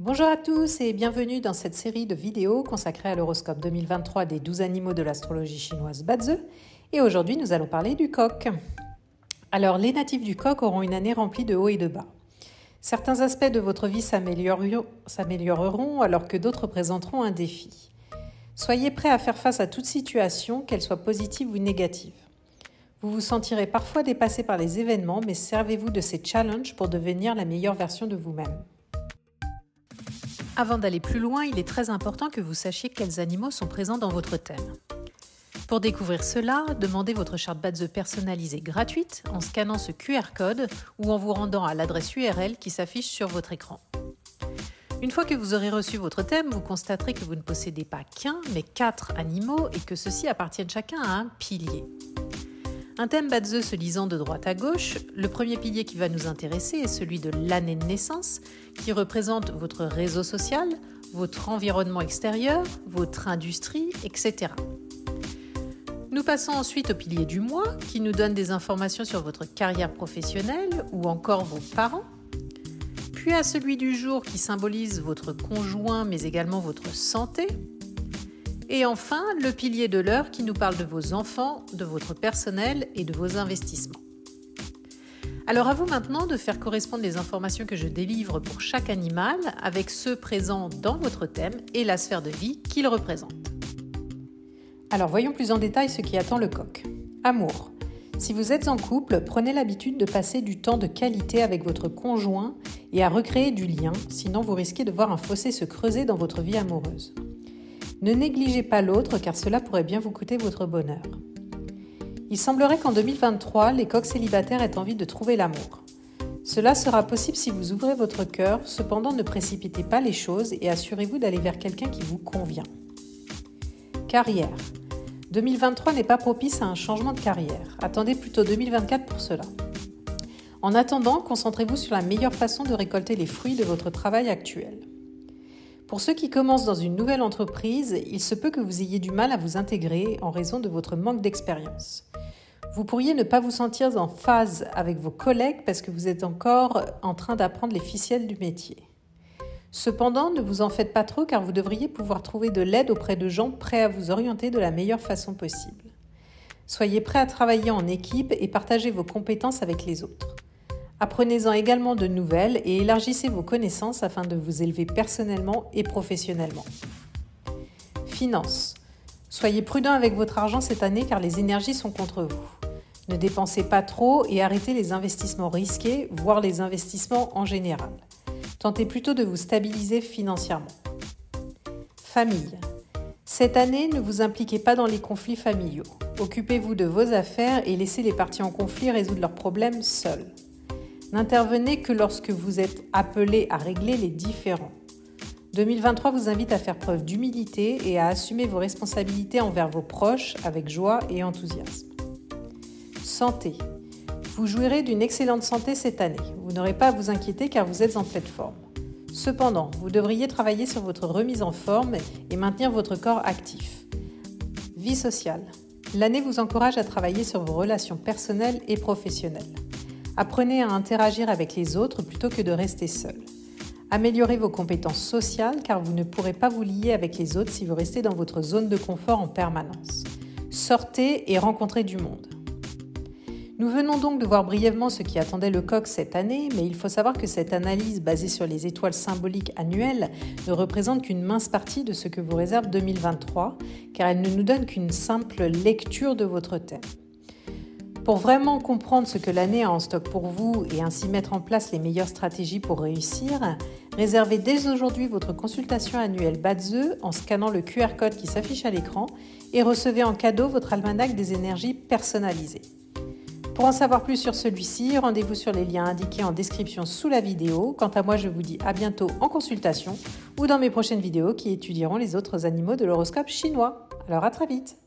Bonjour à tous et bienvenue dans cette série de vidéos consacrée à l'horoscope 2023 des 12 animaux de l'astrologie chinoise Bazi. Et aujourd'hui, nous allons parler du coq. Alors, les natifs du coq auront une année remplie de hauts et de bas. Certains aspects de votre vie s'amélioreront alors que d'autres présenteront un défi. Soyez prêts à faire face à toute situation, qu'elle soit positive ou négative. Vous vous sentirez parfois dépassé par les événements, mais servez-vous de ces challenges pour devenir la meilleure version de vous-même. Avant d'aller plus loin, il est très important que vous sachiez quels animaux sont présents dans votre thème. Pour découvrir cela, demandez votre charte Bazi personnalisée gratuite en scannant ce QR code ou en vous rendant à l'adresse URL qui s'affiche sur votre écran. Une fois que vous aurez reçu votre thème, vous constaterez que vous ne possédez pas qu'un, mais 4 animaux et que ceux-ci appartiennent chacun à un pilier. Un thème Bazi se lisant de droite à gauche, le premier pilier qui va nous intéresser est celui de l'année de naissance, qui représente votre réseau social, votre environnement extérieur, votre industrie, etc. Nous passons ensuite au pilier du mois, qui nous donne des informations sur votre carrière professionnelle ou encore vos parents. Puis à celui du jour qui symbolise votre conjoint, mais également votre santé. Et enfin, le pilier de l'heure qui nous parle de vos enfants, de votre personnel et de vos investissements. Alors à vous maintenant de faire correspondre les informations que je délivre pour chaque animal avec ceux présents dans votre thème et la sphère de vie qu'il représente. Alors voyons plus en détail ce qui attend le coq. Amour. Si vous êtes en couple, prenez l'habitude de passer du temps de qualité avec votre conjoint et à recréer du lien, sinon vous risquez de voir un fossé se creuser dans votre vie amoureuse. Ne négligez pas l'autre car cela pourrait bien vous coûter votre bonheur. Il semblerait qu'en 2023, les coqs célibataires aient envie de trouver l'amour. Cela sera possible si vous ouvrez votre cœur, cependant ne précipitez pas les choses et assurez-vous d'aller vers quelqu'un qui vous convient. Carrière. 2023 n'est pas propice à un changement de carrière. Attendez plutôt 2024 pour cela. En attendant, concentrez-vous sur la meilleure façon de récolter les fruits de votre travail actuel. Pour ceux qui commencent dans une nouvelle entreprise, il se peut que vous ayez du mal à vous intégrer en raison de votre manque d'expérience. Vous pourriez ne pas vous sentir en phase avec vos collègues parce que vous êtes encore en train d'apprendre les ficelles du métier. Cependant, ne vous en faites pas trop car vous devriez pouvoir trouver de l'aide auprès de gens prêts à vous orienter de la meilleure façon possible. Soyez prêts à travailler en équipe et partagez vos compétences avec les autres. Apprenez-en également de nouvelles et élargissez vos connaissances afin de vous élever personnellement et professionnellement. Finances. Soyez prudent avec votre argent cette année car les énergies sont contre vous. Ne dépensez pas trop et arrêtez les investissements risqués, voire les investissements en général. Tentez plutôt de vous stabiliser financièrement. Famille. Cette année, ne vous impliquez pas dans les conflits familiaux. Occupez-vous de vos affaires et laissez les parties en conflit résoudre leurs problèmes seuls. N'intervenez que lorsque vous êtes appelé à régler les différends. 2023 vous invite à faire preuve d'humilité et à assumer vos responsabilités envers vos proches avec joie et enthousiasme. Santé. Vous jouirez d'une excellente santé cette année. Vous n'aurez pas à vous inquiéter car vous êtes en pleine forme. Cependant, vous devriez travailler sur votre remise en forme et maintenir votre corps actif. Vie sociale. L'année vous encourage à travailler sur vos relations personnelles et professionnelles. Apprenez à interagir avec les autres plutôt que de rester seul. Améliorez vos compétences sociales car vous ne pourrez pas vous lier avec les autres si vous restez dans votre zone de confort en permanence. Sortez et rencontrez du monde. Nous venons donc de voir brièvement ce qui attendait le coq cette année, mais il faut savoir que cette analyse basée sur les étoiles symboliques annuelles ne représente qu'une mince partie de ce que vous réserve 2023, car elle ne nous donne qu'une simple lecture de votre thème. Pour vraiment comprendre ce que l'année a en stock pour vous et ainsi mettre en place les meilleures stratégies pour réussir, réservez dès aujourd'hui votre consultation annuelle Bazi en scannant le QR code qui s'affiche à l'écran et recevez en cadeau votre almanach des énergies personnalisé. Pour en savoir plus sur celui-ci, rendez-vous sur les liens indiqués en description sous la vidéo. Quant à moi, je vous dis à bientôt en consultation ou dans mes prochaines vidéos qui étudieront les autres animaux de l'horoscope chinois. Alors à très vite!